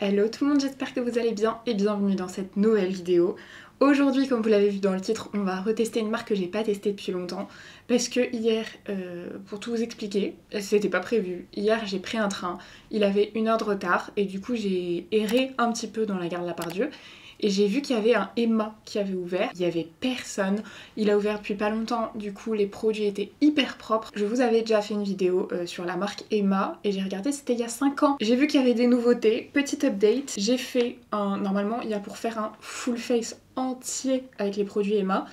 Hello tout le monde, j'espère que vous allez bien et bienvenue dans cette nouvelle vidéo. Aujourd'hui, comme vous l'avez vu dans le titre, on va retester une marque que j'ai pas testée depuis longtemps parce que hier, pour tout vous expliquer, c'était pas prévu. Hier, j'ai pris un train, il avait 1 heure de retard et du coup, j'ai erré un petit peu dans la gare de la Part-Dieu. Et j'ai vu qu'il y avait un Emma qui avait ouvert, il y avait personne, il a ouvert depuis pas longtemps, du coup les produits étaient hyper propres. Je vous avais déjà fait une vidéo sur la marque Emma et j'ai regardé, c'était il y a 5 ans. J'ai vu qu'il y avait des nouveautés, petit update, j'ai fait un... Normalement il y a pour faire un full face entier avec les produits Emma.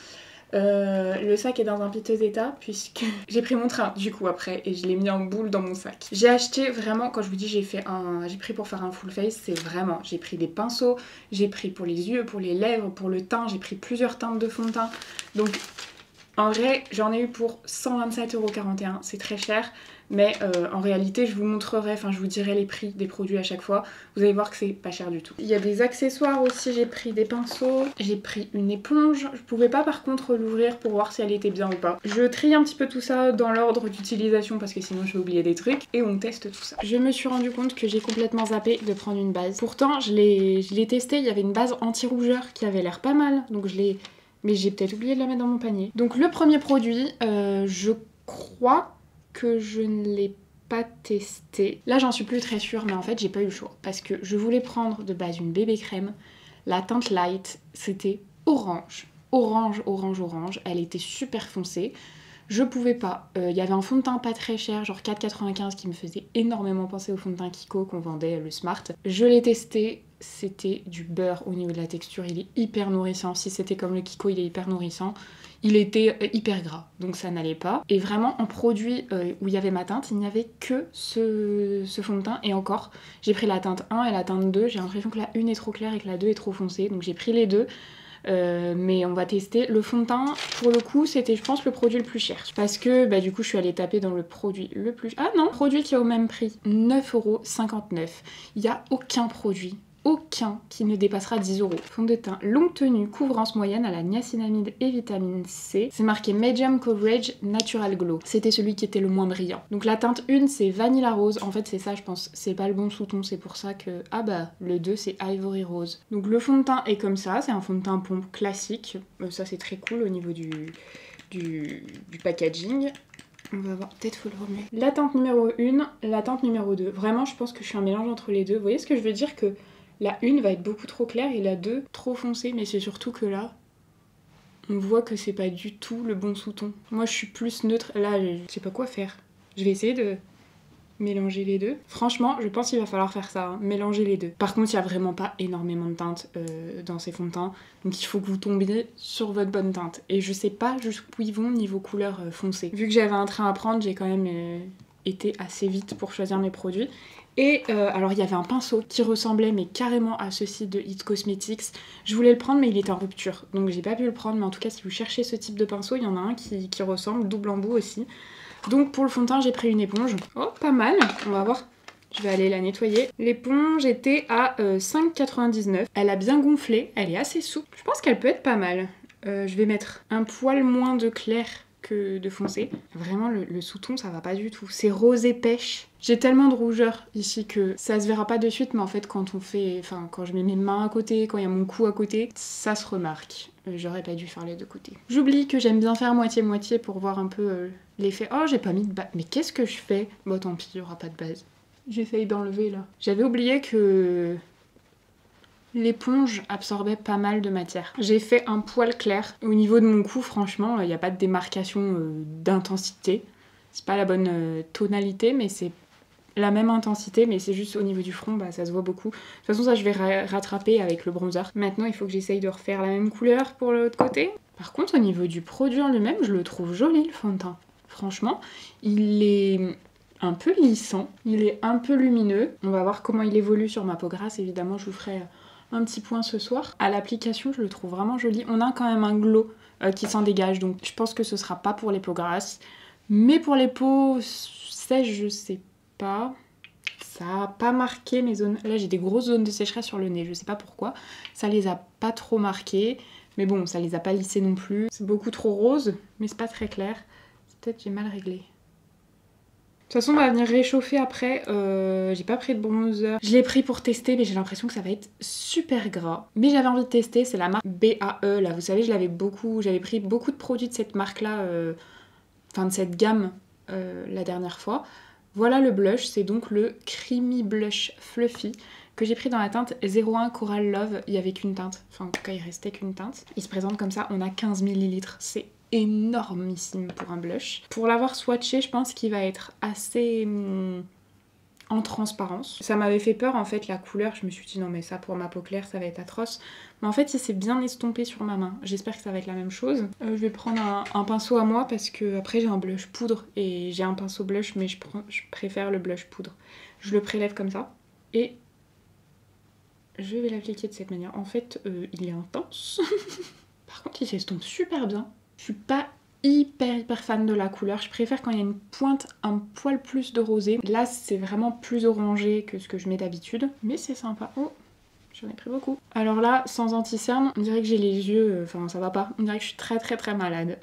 Le sac est dans un piteux état puisque j'ai pris mon train du coup après et je l'ai mis en boule dans mon sac. J'ai acheté vraiment, quand je vous dis j'ai pris pour faire un full face, c'est vraiment, j'ai pris des pinceaux, j'ai pris pour les yeux, pour les lèvres, pour le teint, j'ai pris plusieurs teintes de fond de teint. Donc en vrai j'en ai eu pour 127,41€, c'est très cher. Mais en réalité, je vous montrerai, enfin je vous dirai les prix des produits à chaque fois. Vous allez voir que c'est pas cher du tout. Il y a des accessoires aussi, j'ai pris des pinceaux, j'ai pris une éponge. Je pouvais pas par contre l'ouvrir pour voir si elle était bien ou pas. Je trie un petit peu tout ça dans l'ordre d'utilisation parce que sinon je vais oublier des trucs. Et on teste tout ça. Je me suis rendu compte que j'ai complètement zappé de prendre une base. Pourtant, je l'ai testé, il y avait une base anti-rougeur qui avait l'air pas mal. Donc je l'ai... Mais j'ai peut-être oublié de la mettre dans mon panier. Donc le premier produit, je crois que je ne l'ai pas testé. Là j'en suis plus très sûre mais en fait j'ai pas eu le choix parce que je voulais prendre de base une bébé crème. La teinte light c'était orange. Orange. Elle était super foncée. Je pouvais pas. Il y avait un fond de teint pas très cher, genre 4,95 qui me faisait énormément penser au fond de teint Kiko qu'on vendait le Smart. Je l'ai testé, c'était du beurre au niveau de la texture, il est hyper nourrissant. Si c'était comme le Kiko, il est hyper nourrissant. Il était hyper gras, donc ça n'allait pas. Et vraiment, en produit où il y avait ma teinte, il n'y avait que ce fond de teint. Et encore, j'ai pris la teinte 1 et la teinte 2. J'ai l'impression que la 1 est trop claire et que la 2 est trop foncée. Donc j'ai pris les deux. Mais on va tester. Le fond de teint, pour le coup, c'était, je pense, le produit le plus cher. Parce que, du coup, je suis allée taper dans le produit le plus... Ah non, produit qui est au même prix. 9,59€. Il n'y a aucun produit qui ne dépassera 10€. Fond de teint longue tenue, couvrance moyenne à la niacinamide et vitamine C. C'est marqué Medium Coverage Natural Glow. C'était celui qui était le moins brillant. Donc la teinte 1 c'est Vanilla Rose. En fait c'est ça je pense, c'est pas le bon sous-ton, c'est pour ça que... Ah bah le 2 c'est Ivory Rose. Donc le fond de teint est comme ça, c'est un fond de teint pompe classique. Ça c'est très cool au niveau du packaging. On va voir, peut-être faut le remettre. La teinte numéro 1, la teinte numéro 2. Vraiment je pense que je suis un mélange entre les deux. Vous voyez ce que je veux dire, que la 1 va être beaucoup trop claire et la 2 trop foncée, mais c'est surtout que là, on voit que c'est pas du tout le bon sous-ton. Moi je suis plus neutre, là je sais pas quoi faire. Je vais essayer de mélanger les deux. Franchement, je pense qu'il va falloir faire ça, hein, mélanger les deux. Par contre, il y a vraiment pas énormément de teinte dans ces fonds de teint, donc il faut que vous tombiez sur votre bonne teinte. Et je sais pas jusqu'où ils vont niveau couleur foncée. Vu que j'avais un train à prendre, j'ai quand même été assez vite pour choisir mes produits. Et alors il y avait un pinceau qui ressemblait mais carrément à ceci de It Cosmetics. Je voulais le prendre mais il était en rupture, donc j'ai pas pu le prendre. Mais en tout cas si vous cherchez ce type de pinceau, il y en a un qui ressemble, double embout aussi. Donc pour le fond de teint j'ai pris une éponge. Oh pas mal, on va voir. Je vais aller la nettoyer. L'éponge était à 5,99. Elle a bien gonflé, elle est assez souple. Je pense qu'elle peut être pas mal. Je vais mettre un poil moins de clair que de foncé. Vraiment le sous-ton ça va pas du tout. C'est rosé pêche. J'ai tellement de rougeur ici que ça se verra pas de suite, mais en fait quand on fait, enfin quand je mets mes mains à côté, quand il y a mon cou à côté, ça se remarque. J'aurais pas dû faire les deux côtés. J'oublie que j'aime bien faire moitié-moitié pour voir un peu l'effet. Oh j'ai pas mis de base. Mais qu'est-ce que je fais? Bon tant pis, il y aura pas de base. J'essaye d'enlever là. J'avais oublié que l'éponge absorbait pas mal de matière. J'ai fait un poil clair. Au niveau de mon cou, franchement, il n'y a pas de démarcation d'intensité. C'est pas la bonne tonalité, mais c'est la même intensité, mais c'est juste au niveau du front, ça se voit beaucoup. De toute façon, ça, je vais rattraper avec le bronzer. Maintenant, il faut que j'essaye de refaire la même couleur pour l'autre côté. Par contre, au niveau du produit en lui-même, je le trouve joli, le fond de teint. Franchement, il est un peu lissant, il est un peu lumineux. On va voir comment il évolue sur ma peau grasse. Évidemment, je vous ferai un petit point ce soir. À l'application, je le trouve vraiment joli. On a quand même un glow qui s'en dégage, donc je pense que ce sera pas pour les peaux grasses. Mais pour les peaux sèches, je sais pas. Ça a pas marqué mes zones. Là, j'ai des grosses zones de sécheresse sur le nez, je sais pas pourquoi. Ça les a pas trop marquées. Mais bon, ça les a pas lissées non plus. C'est beaucoup trop rose, mais c'est pas très clair. Peut-être j'ai mal réglé. toute façon, on va venir réchauffer après. J'ai pas pris de bronzer. Je l'ai pris pour tester, mais j'ai l'impression que ça va être super gras. Mais j'avais envie de tester, c'est la marque BAE. Là, vous savez, j'avais pris beaucoup de produits de cette marque-là, enfin de cette gamme la dernière fois. Voilà le blush, c'est donc le Creamy Blush Fluffy que j'ai pris dans la teinte 01 Coral Love. Il y avait qu'une teinte, enfin en tout cas il restait qu'une teinte. Il se présente comme ça, on a 15 ml, c'est énormissime pour un blush. Pour l'avoir swatché, je pense qu'il va être assez en transparence. Ça m'avait fait peur en fait la couleur, je me suis dit non mais ça pour ma peau claire ça va être atroce. Mais en fait il s'est bien estompé sur ma main. J'espère que ça va être la même chose. Je vais prendre un pinceau à moi parce que après j'ai un blush poudre et j'ai un pinceau blush mais je préfère le blush poudre. Je le prélève comme ça et je vais l'appliquer de cette manière. En fait il est intense. Par contre il s'estompe super bien. Je suis pas hyper fan de la couleur. Je préfère quand il y a une pointe un poil plus de rosé. Là c'est vraiment plus orangé que ce que je mets d'habitude. Mais c'est sympa. Oh, j'en ai pris beaucoup. Alors là, sans anti-cerne, on dirait que j'ai les yeux... Enfin ça va pas. On dirait que je suis très malade.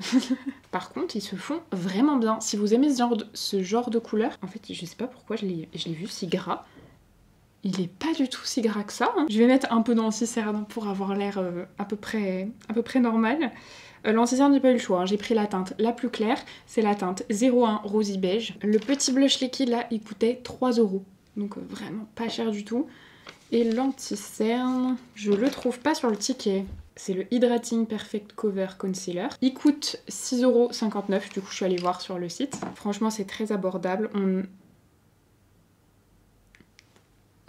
Par contre, ils se font vraiment bien. Si vous aimez ce genre de couleur, en fait je sais pas pourquoi je l'ai vu si gras. Il est pas du tout si gras que ça. Hein. Je vais mettre un peu d'anti-cerne pour avoir l'air à peu près normal. L'anti-cerne, j'ai pas eu le choix. Hein. J'ai pris la teinte la plus claire. C'est la teinte 01 Rosy Beige. Le petit blush liquide là, il coûtait 3 €. Donc vraiment pas cher du tout. Et l'anti-cerne, je le trouve pas sur le ticket. C'est le Hydrating Perfect Cover Concealer. Il coûte 6,59 €. Du coup, je suis allée voir sur le site. Franchement, c'est très abordable.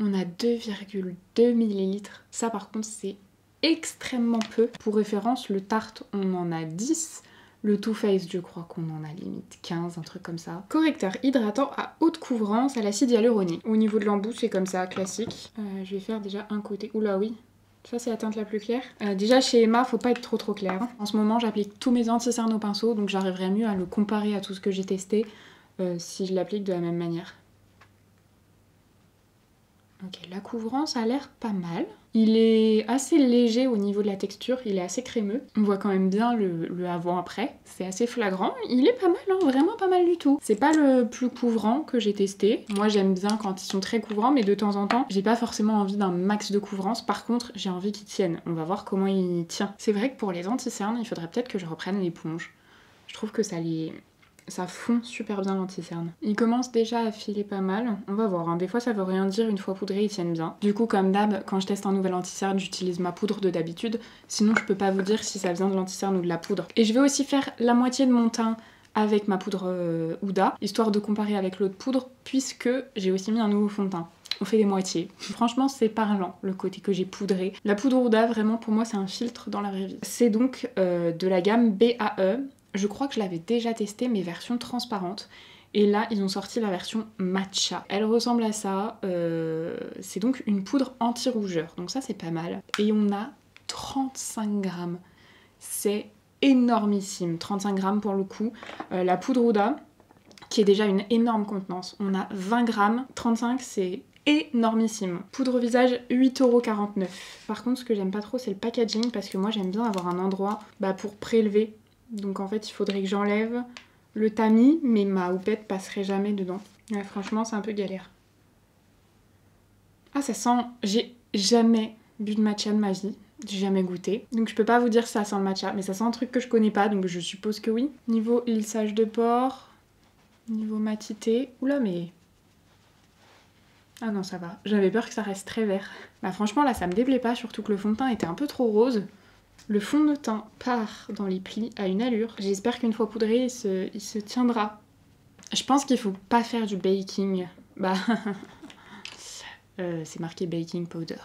On a 2,2 ml. Ça par contre c'est extrêmement peu. Pour référence, le Tarte on en a 10. Le Too Faced je crois qu'on en a limite 15, un truc comme ça. Correcteur hydratant à haute couvrance à l'acide hyaluronique. Au niveau de l'embout c'est comme ça, classique. Je vais faire déjà un côté. Oula oui. Ça c'est la teinte la plus claire. Déjà chez Emma faut pas être trop clair. En ce moment j'applique tous mes anti-cernes au pinceau donc j'arriverai mieux à le comparer à tout ce que j'ai testé si je l'applique de la même manière. Ok, la couvrance a l'air pas mal. Il est assez léger au niveau de la texture, il est assez crémeux. On voit quand même bien le avant-après, c'est assez flagrant. Il est pas mal, hein, vraiment pas mal du tout. C'est pas le plus couvrant que j'ai testé. Moi j'aime bien quand ils sont très couvrants, mais de temps en temps, j'ai pas forcément envie d'un max de couvrance. Par contre, j'ai envie qu'ils tiennent. On va voir comment il tient. C'est vrai que pour les anti-cernes, il faudrait peut-être que je reprenne l'éponge. Je trouve que ça fond super bien l'anti-cerne. Il commence déjà à filer pas mal. On va voir, hein. Des fois ça veut rien dire, une fois poudrés ils tiennent bien. Du coup comme d'hab, quand je teste un nouvel anti-cerne, j'utilise ma poudre de d'habitude. Sinon je peux pas vous dire si ça vient de l'anti-cerne ou de la poudre. Et je vais aussi faire la moitié de mon teint avec ma poudre Huda, histoire de comparer avec l'autre poudre, puisque j'ai aussi mis un nouveau fond de teint. On fait les moitiés. Franchement, c'est parlant, le côté que j'ai poudré. La poudre Huda, vraiment, pour moi, c'est un filtre dans la vraie vie. C'est donc de la gamme BAE. Je crois que je l'avais déjà testé, mais version transparente. Et là, ils ont sorti la version matcha. Elle ressemble à ça. C'est donc une poudre anti-rougeur. Donc ça, c'est pas mal. Et on a 35 grammes. C'est énormissime. 35 grammes pour le coup. La poudre Huda, qui est déjà une énorme contenance. On a 20 grammes. 35, c'est énormissime. Poudre visage, 8,49 €. Par contre, ce que j'aime pas trop, c'est le packaging. Parce que moi, j'aime bien avoir un endroit pour prélever. Donc en fait il faudrait que j'enlève le tamis, mais ma houppette passerait jamais dedans. Ouais, franchement c'est un peu galère. Ah ça sent... J'ai jamais bu de matcha de ma vie, j'ai jamais goûté. Donc je peux pas vous dire si ça sent le matcha, mais ça sent un truc que je connais pas, donc je suppose que oui. Niveau lissage de pores, niveau matité... Oula mais... Ah non ça va, j'avais peur que ça reste très vert. Bah franchement là ça me déplaît pas, surtout que le fond de teint était un peu trop rose. Le fond de teint part dans les plis à une allure. J'espère qu'une fois poudré, il se tiendra. Je pense qu'il faut pas faire du baking. C'est marqué baking powder.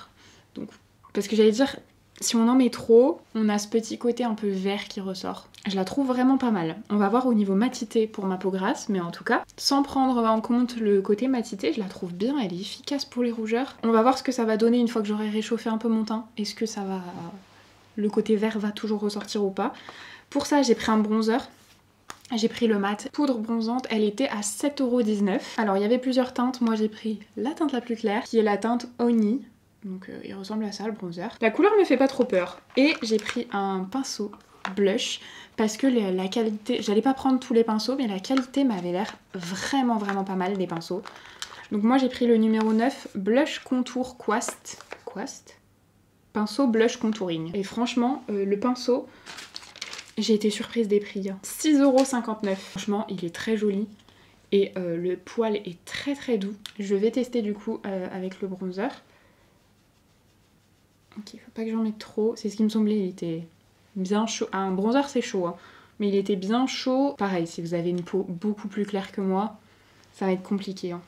Donc, parce que j'allais dire, si on en met trop, on a ce petit côté un peu vert qui ressort. Je la trouve vraiment pas mal. On va voir au niveau matité pour ma peau grasse, mais en tout cas, sans prendre en compte le côté matité, je la trouve bien, elle est efficace pour les rougeurs. On va voir ce que ça va donner une fois que j'aurai réchauffé un peu mon teint. Est-ce que ça va... Le côté vert va toujours ressortir ou pas. Pour ça, j'ai pris un bronzer. J'ai pris le mat poudre bronzante. Elle était à 7,19 €. Alors, il y avait plusieurs teintes. Moi, j'ai pris la teinte la plus claire, qui est la teinte Oni. Donc, il ressemble à ça, le bronzer. La couleur me fait pas trop peur. Et j'ai pris un pinceau blush parce que la qualité, j'allais pas prendre tous les pinceaux mais la qualité m'avait l'air vraiment pas mal des pinceaux. Donc moi j'ai pris le numéro 9, Blush Contour Quast. Pinceau Blush Contouring. Et franchement, le pinceau, j'ai été surprise des prix. 6,59 €. Franchement, il est très joli. Et le poil est très doux. Je vais tester du coup avec le bronzer. Ok, faut pas que j'en mette trop. C'est ce qui me semblait, il était bien chaud. Ah, un bronzer c'est chaud, hein. Mais il était bien chaud. Pareil, si vous avez une peau beaucoup plus claire que moi, ça va être compliqué, hein.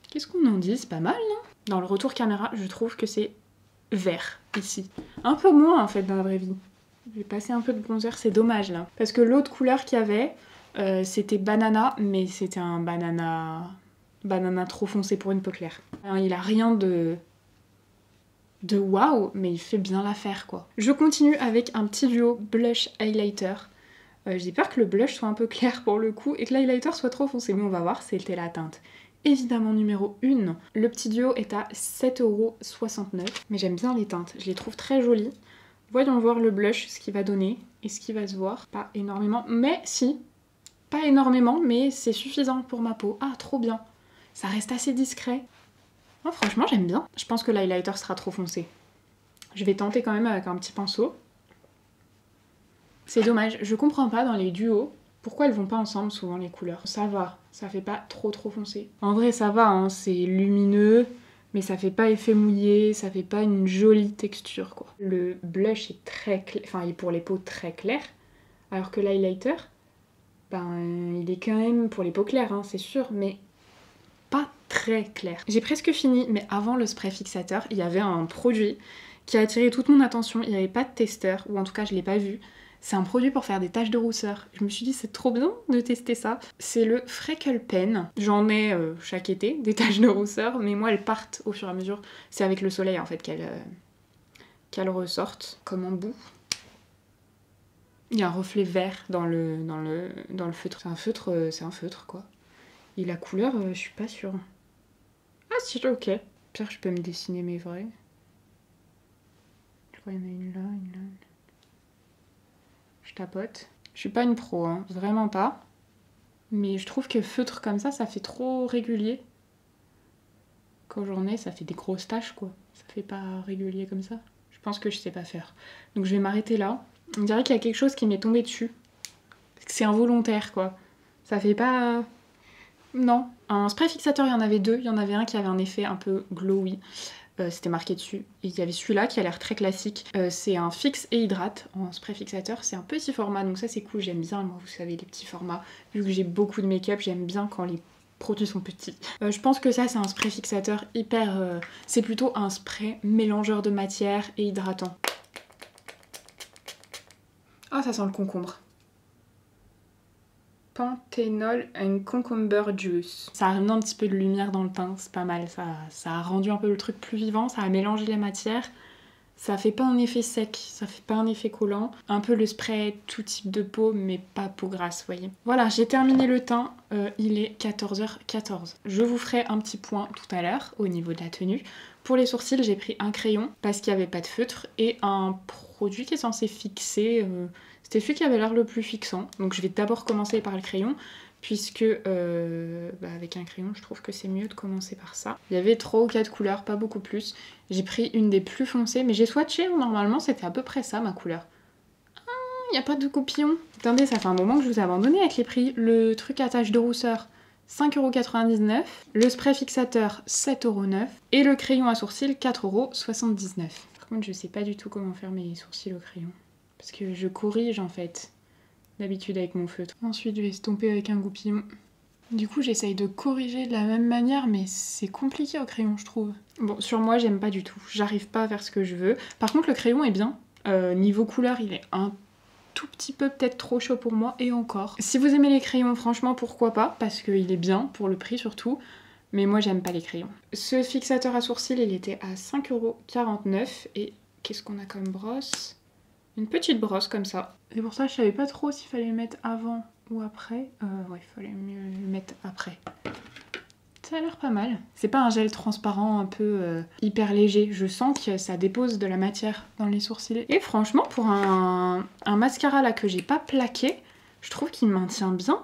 Qu'est-ce qu'on en dit? C'est pas mal, non? Dans le retour caméra, je trouve que c'est vert, ici. Un peu moins, en fait, dans la vraie vie. J'ai passé un peu de bronzer, c'est dommage, là. Parce que l'autre couleur qu'il y avait, c'était banana, mais c'était un banana trop foncé pour une peau claire. Alors, il a rien de waouh, mais il fait bien l'affaire, quoi. Je continue avec un petit duo blush highlighter. J'ai peur que le blush soit un peu clair pour le coup et que l'highlighter soit trop foncé, mais on va voir, c'était la teinte. Évidemment numéro 1, le petit duo est à 7,69 €, mais j'aime bien les teintes, je les trouve très jolies. Voyons voir le blush, ce qu'il va donner et ce qui va se voir. Pas énormément, mais si, pas énormément, mais c'est suffisant pour ma peau. Ah, trop bien. Ça reste assez discret. Oh, franchement, j'aime bien. Je pense que l'highlighter sera trop foncé. Je vais tenter quand même avec un petit pinceau. C'est dommage, je comprends pas dans les duos pourquoi elles vont pas ensemble souvent les couleurs. Ça va, ça fait pas trop foncé. En vrai ça va, hein, c'est lumineux, mais ça fait pas effet mouillé, ça fait pas une jolie texture quoi. Le blush est très clair, enfin il est pour les peaux très claires, alors que l'highlighter, ben il est quand même pour les peaux claires, hein, c'est sûr, mais pas très clair. J'ai presque fini, mais avant le spray fixateur, il y avait un produit qui a attiré toute mon attention, il n'y avait pas de testeur, ou en tout cas je l'ai pas vu. C'est un produit pour faire des taches de rousseur. Je me suis dit c'est trop bien de tester ça. C'est le Freckle Pen. J'en ai chaque été, des taches de rousseur, mais moi elles partent au fur et à mesure. C'est avec le soleil en fait qu'elles ressortent, comme en bout. Il y a un reflet vert dans le feutre. C'est un feutre quoi. Et la couleur, je suis pas sûre. Ah si, ok. Pire, je peux me dessiner mes vrais. Je crois qu'il y en a une là, une là. Je tapote. Je suis pas une pro, hein, vraiment pas. Mais je trouve que feutre comme ça fait trop régulier. Quand j'en ai, ça fait des grosses taches, quoi. Ça fait pas régulier comme ça. Je pense que je sais pas faire. Donc je vais m'arrêter là. On dirait qu'il y a quelque chose qui m'est tombé dessus. C'est involontaire, quoi. Ça fait pas... Non. Un spray fixateur, il y en avait deux. Il y en avait un qui avait un effet un peu glowy. C'était marqué dessus. Et il y avait celui-là qui a l'air très classique. C'est un fixe et hydrate en spray fixateur. C'est un petit format, donc ça c'est cool, j'aime bien. Moi, vous savez, les petits formats. Vu que j'ai beaucoup de make-up, j'aime bien quand les produits sont petits. Je pense que ça c'est un spray fixateur hyper... c'est plutôt un spray mélangeur de matière et hydratant. Ah, ça sent le concombre. Panthenol and Cucumber Juice. Ça a amené un petit peu de lumière dans le teint, c'est pas mal. Ça a rendu un peu le truc plus vivant, ça a mélangé les matières. Ça fait pas un effet sec, ça fait pas un effet collant. Un peu le spray tout type de peau, mais pas peau grasse, vous voyez. Voilà, j'ai terminé le teint, il est 14h14. Je vous ferai un petit point tout à l'heure au niveau de la tenue. Pour les sourcils, j'ai pris un crayon parce qu'il n'y avait pas de feutre et un produit qui est censé fixer... C'était celui qui avait l'air le plus fixant, donc je vais d'abord commencer par le crayon, puisque avec un crayon, je trouve que c'est mieux de commencer par ça. Il y avait 3 ou 4 couleurs, pas beaucoup plus. J'ai pris une des plus foncées, mais j'ai swatché, normalement c'était à peu près ça ma couleur. Ah, il n'y a pas de coupillon. Attendez, ça fait un moment que je vous ai abandonné avec les prix. Le truc à tache de rousseur, 5,99 €, le spray fixateur, 7,09 € et le crayon à sourcils, 4,79 €. Par contre, je sais pas du tout comment faire mes sourcils au crayon. Parce que je corrige en fait, d'habitude avec mon feutre. Ensuite je vais estomper avec un goupillon. Du coup j'essaye de corriger de la même manière, mais c'est compliqué au crayon je trouve. Bon, sur moi j'aime pas du tout, j'arrive pas à faire ce que je veux. Par contre le crayon est bien, niveau couleur il est un tout petit peu peut-être trop chaud pour moi, et encore. Si vous aimez les crayons, franchement pourquoi pas, parce qu'il est bien, pour le prix surtout. Mais moi j'aime pas les crayons. Ce fixateur à sourcils il était à 5,49 €, et qu'est-ce qu'on a comme brosse ? Une petite brosse comme ça. Et pour ça, je savais pas trop s'il fallait le mettre avant ou après. Ouais, il fallait mieux le mettre après. Ça a l'air pas mal. C'est pas un gel transparent un peu hyper léger. Je sens que ça dépose de la matière dans les sourcils. Et franchement, pour un mascara là que j'ai pas plaqué, je trouve qu'il maintient bien.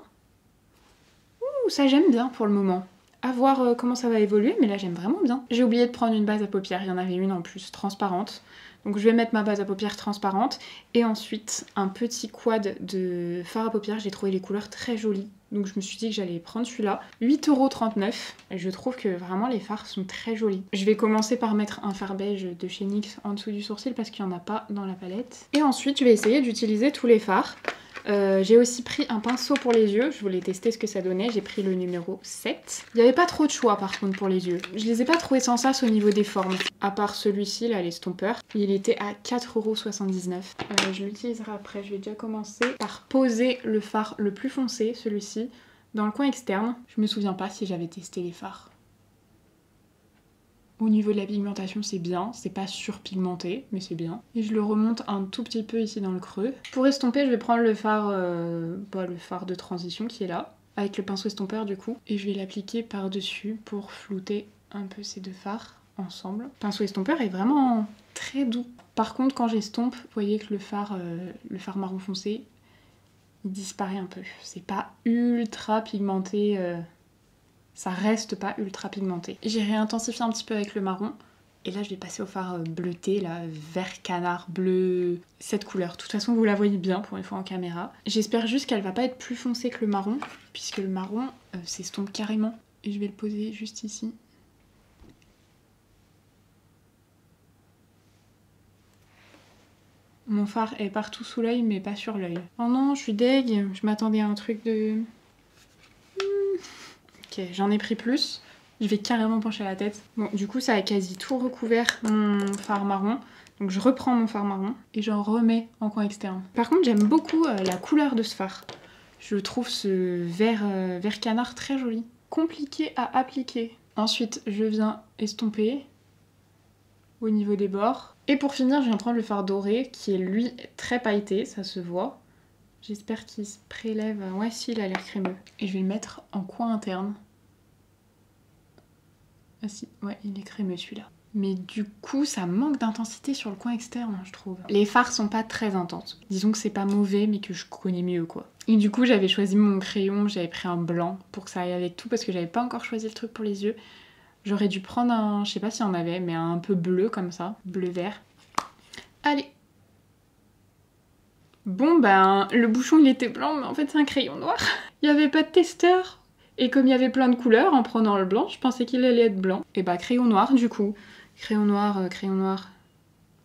Ouh, ça j'aime bien pour le moment. À voir comment ça va évoluer, mais là j'aime vraiment bien. J'ai oublié de prendre une base à paupières, il y en avait une en plus transparente. Donc je vais mettre ma base à paupières transparente et ensuite un petit quad de fard à paupières. J'ai trouvé les couleurs très jolies, donc je me suis dit que j'allais prendre celui-là. 8,39 €, et je trouve que vraiment les fards sont très jolis. Je vais commencer par mettre un fard beige de chez NYX en dessous du sourcil parce qu'il n'y en a pas dans la palette. Et ensuite je vais essayer d'utiliser tous les fards. J'ai aussi pris un pinceau pour les yeux, je voulais tester ce que ça donnait, j'ai pris le numéro 7. Il n'y avait pas trop de choix par contre pour les yeux. Je les ai pas trouvés sans sas au niveau des formes. À part celui-ci, là, l'estompeur, il était à 4,79 €. Je l'utiliserai après, je vais déjà commencer par poser le fard le plus foncé, celui-ci, dans le coin externe. Je me souviens pas si j'avais testé les fards. Au niveau de la pigmentation, c'est bien, c'est pas surpigmenté, mais c'est bien. Et je le remonte un tout petit peu ici dans le creux. Pour estomper, je vais prendre le fard de transition qui est là, avec le pinceau estompeur du coup. Et je vais l'appliquer par-dessus pour flouter un peu ces deux fards ensemble. Le pinceau estompeur est vraiment très doux. Par contre, quand j'estompe, vous voyez que le fard marron foncé, il disparaît un peu. C'est pas ultra pigmenté. Ça reste pas ultra pigmenté. J'ai réintensifié un petit peu avec le marron. Et là, je vais passer au fard bleuté, là, vert canard, bleu, cette couleur. De toute façon, vous la voyez bien pour une fois en caméra. J'espère juste qu'elle va pas être plus foncée que le marron, puisque le marron s'estompe carrément. Et je vais le poser juste ici. Mon fard est partout sous l'œil, mais pas sur l'œil. Oh non, je suis deg. Je m'attendais à un truc de... Ok, j'en ai pris plus. Je vais carrément pencher la tête. Bon, du coup, ça a quasi tout recouvert mon fard marron. Donc je reprends mon fard marron et j'en remets en coin externe. Par contre, j'aime beaucoup la couleur de ce fard. Je trouve ce vert canard très joli. Compliqué à appliquer. Ensuite, je viens estomper au niveau des bords. Et pour finir, je viens prendre le fard doré qui est lui très pailleté, ça se voit. J'espère qu'il se prélève. Ouais, si, il a l'air crémeux. Et je vais le mettre en coin interne. Ah si, ouais, il est crémeux celui-là. Mais du coup, ça manque d'intensité sur le coin externe, je trouve. Les fards sont pas très intenses. Disons que c'est pas mauvais, mais que je connais mieux, quoi. Et du coup, j'avais choisi mon crayon, j'avais pris un blanc pour que ça aille avec tout, parce que j'avais pas encore choisi le truc pour les yeux. J'aurais dû prendre un, je sais pas si on avait, mais un peu bleu comme ça, bleu-vert. Allez! Bon ben, le bouchon il était blanc, mais en fait c'est un crayon noir. Il n'y avait pas de testeur. Et comme il y avait plein de couleurs, en prenant le blanc, je pensais qu'il allait être blanc. Et bah crayon noir du coup. Crayon noir,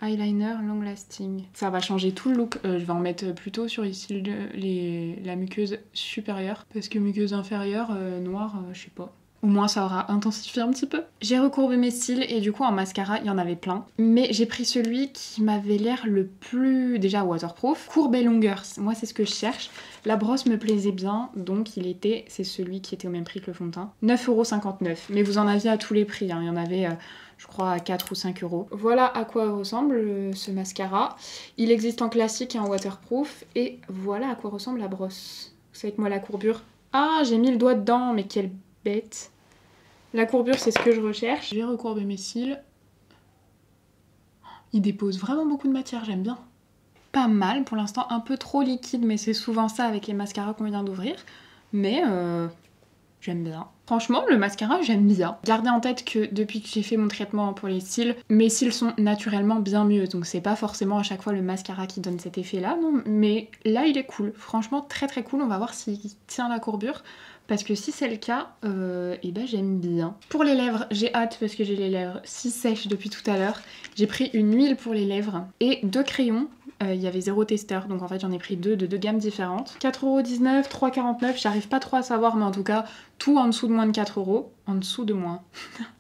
eyeliner long lasting. Ça va changer tout le look. Je vais en mettre plutôt sur ici la muqueuse supérieure. Parce que muqueuse inférieure, noire, je sais pas. Au moins ça aura intensifié un petit peu. J'ai recourbé mes cils et du coup en mascara il y en avait plein. Mais j'ai pris celui qui m'avait l'air le plus déjà waterproof. Courbe et longueur, moi c'est ce que je cherche. La brosse me plaisait bien donc c'est celui qui était au même prix que le fond de teint. 9,59 €. Mais vous en aviez à tous les prix, hein. Il y en avait je crois à 4 ou 5 €. Voilà à quoi ressemble ce mascara. Il existe en classique et en waterproof. Et voilà à quoi ressemble la brosse. Vous savez que moi la courbure... Ah j'ai mis le doigt dedans mais quelle... bête. La courbure c'est ce que je recherche. Je vais recourber mes cils. Il dépose vraiment beaucoup de matière, j'aime bien. Pas mal pour l'instant, un peu trop liquide mais c'est souvent ça avec les mascaras qu'on vient d'ouvrir. Mais j'aime bien. Franchement le mascara j'aime bien. Gardez en tête que depuis que j'ai fait mon traitement pour les cils, mes cils sont naturellement bien mieux. Donc c'est pas forcément à chaque fois le mascara qui donne cet effet là, non. Mais là il est cool, franchement très très cool. On va voir s'il tient la courbure. Parce que si c'est le cas, et ben j'aime bien. Pour les lèvres, j'ai hâte parce que j'ai les lèvres si sèches depuis tout à l'heure. J'ai pris une huile pour les lèvres et 2 crayons. Il y avait 0 testeur, donc en fait j'en ai pris 2 de 2 gammes différentes. 4,19 €, 3,49 €, j'arrive pas trop à savoir, mais en tout cas, tout en dessous de moins de 4 €. En dessous de moins.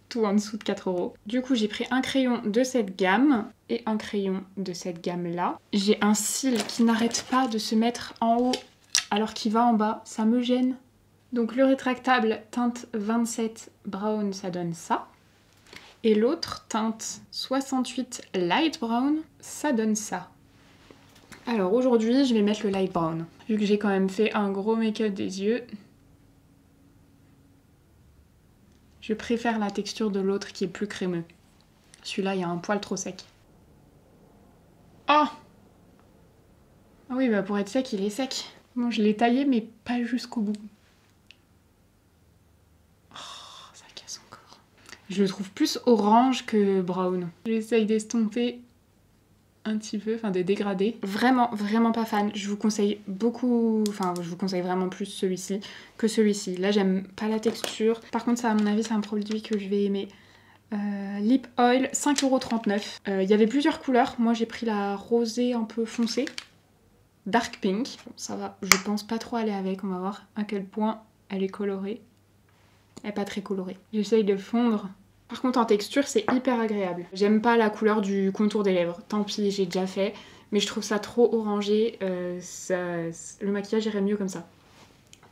Tout en dessous de 4 €. Du coup, j'ai pris un crayon de cette gamme et un crayon de cette gamme-là. J'ai un cil qui n'arrête pas de se mettre en haut alors qu'il va en bas, ça me gêne. Donc le rétractable teinte 27 brown, ça donne ça. Et l'autre teinte 68 light brown, ça donne ça. Alors aujourd'hui, je vais mettre le light brown. Vu que j'ai quand même fait un gros make-up des yeux. Je préfère la texture de l'autre qui est plus crémeux. Celui-là, il y a un poil trop sec. Oh! Ah oui, bah pour être sec, il est sec. Bon, je l'ai taillé, mais pas jusqu'au bout. Oh, ça casse encore. Je le trouve plus orange que brown. J'essaye d'estomper un petit peu, enfin de dégrader. Vraiment, vraiment pas fan. Je vous conseille beaucoup, enfin je vous conseille vraiment plus celui-ci que celui-ci. Là, j'aime pas la texture. Par contre, ça, à mon avis, c'est un produit que je vais aimer. Lip Oil, 5,39 €. Il y avait plusieurs couleurs. Moi, j'ai pris la rosée un peu foncée. Dark Pink. Bon, ça va. Je pense pas trop aller avec. On va voir à quel point elle est colorée. Elle est pas très colorée. J'essaye de fondre. Par contre, en texture, c'est hyper agréable. J'aime pas la couleur du contour des lèvres. Tant pis, j'ai déjà fait. Mais je trouve ça trop orangé. Le maquillage irait mieux comme ça.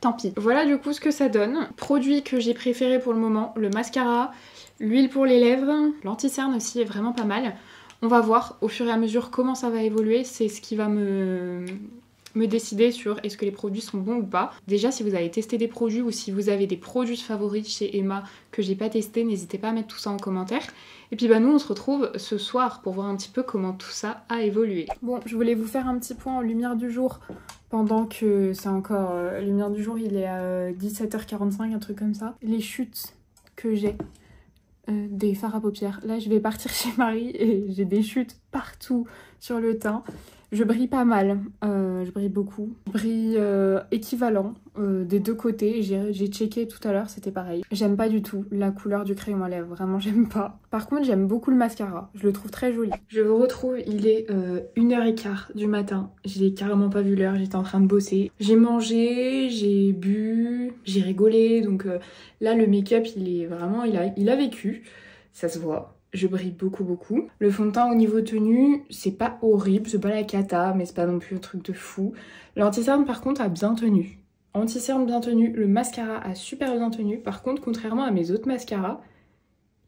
Tant pis. Voilà du coup ce que ça donne. Produit que j'ai préféré pour le moment, le mascara, l'huile pour les lèvres, l'anti-cerne aussi est vraiment pas mal. On va voir au fur et à mesure comment ça va évoluer. C'est ce qui va me décider sur est-ce que les produits sont bons ou pas. Déjà, si vous avez testé des produits ou si vous avez des produits favoris chez Emma que j'ai pas testé, n'hésitez pas à mettre tout ça en commentaire. Et puis bah nous on se retrouve ce soir pour voir un petit peu comment tout ça a évolué. Bon, je voulais vous faire un petit point en lumière du jour pendant que c'est encore... lumière du jour, il est à 17h45, un truc comme ça. Les chutes que j'ai des fards à paupières. Là, je vais partir chez Marie et j'ai des chutes partout sur le teint. Je brille pas mal, je brille beaucoup. Je brille équivalent des deux côtés. J'ai checké tout à l'heure, c'était pareil. J'aime pas du tout la couleur du crayon à lèvres, vraiment j'aime pas. Par contre, j'aime beaucoup le mascara, je le trouve très joli. Je vous retrouve, il est 1h15 du matin. J'ai carrément pas vu l'heure, j'étais en train de bosser. J'ai mangé, j'ai bu, j'ai rigolé. Donc là, le make-up, il est vraiment, il a vécu, ça se voit. Je brille beaucoup beaucoup. Le fond de teint au niveau tenue, c'est pas horrible, c'est pas la cata, mais c'est pas non plus un truc de fou. L'anti-cerne par contre a bien tenu. Anti-cerne bien tenu, le mascara a super bien tenu. Par contre, contrairement à mes autres mascaras,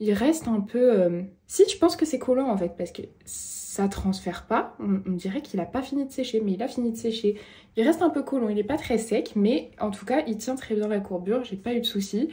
il reste un peu... Si, je pense que c'est collant en fait, parce que ça transfère pas. On dirait qu'il a pas fini de sécher, mais il a fini de sécher. Il reste un peu collant, il est pas très sec, mais en tout cas, il tient très bien la courbure, j'ai pas eu de soucis.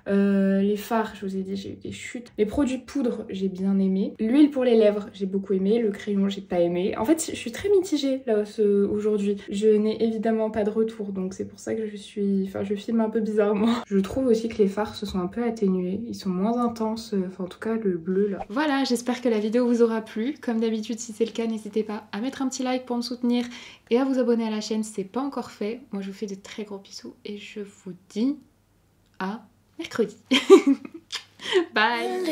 Les fards, je vous ai dit, j'ai eu des chutes. Les produits poudre, j'ai bien aimé. L'huile pour les lèvres, j'ai beaucoup aimé. Le crayon, j'ai pas aimé. En fait, je suis très mitigée là aujourd'hui. Je n'ai évidemment pas de retour, donc c'est pour ça que je filme un peu bizarrement. Je trouve aussi que les fards se sont un peu atténués. Ils sont moins intenses, enfin en tout cas le bleu là. Voilà, j'espère que la vidéo vous aura plu. Comme d'habitude, si c'est le cas, n'hésitez pas à mettre un petit like pour me soutenir et à vous abonner à la chaîne si c'est pas encore fait. Moi, je vous fais de très gros bisous et je vous dis à mercredi. Bye!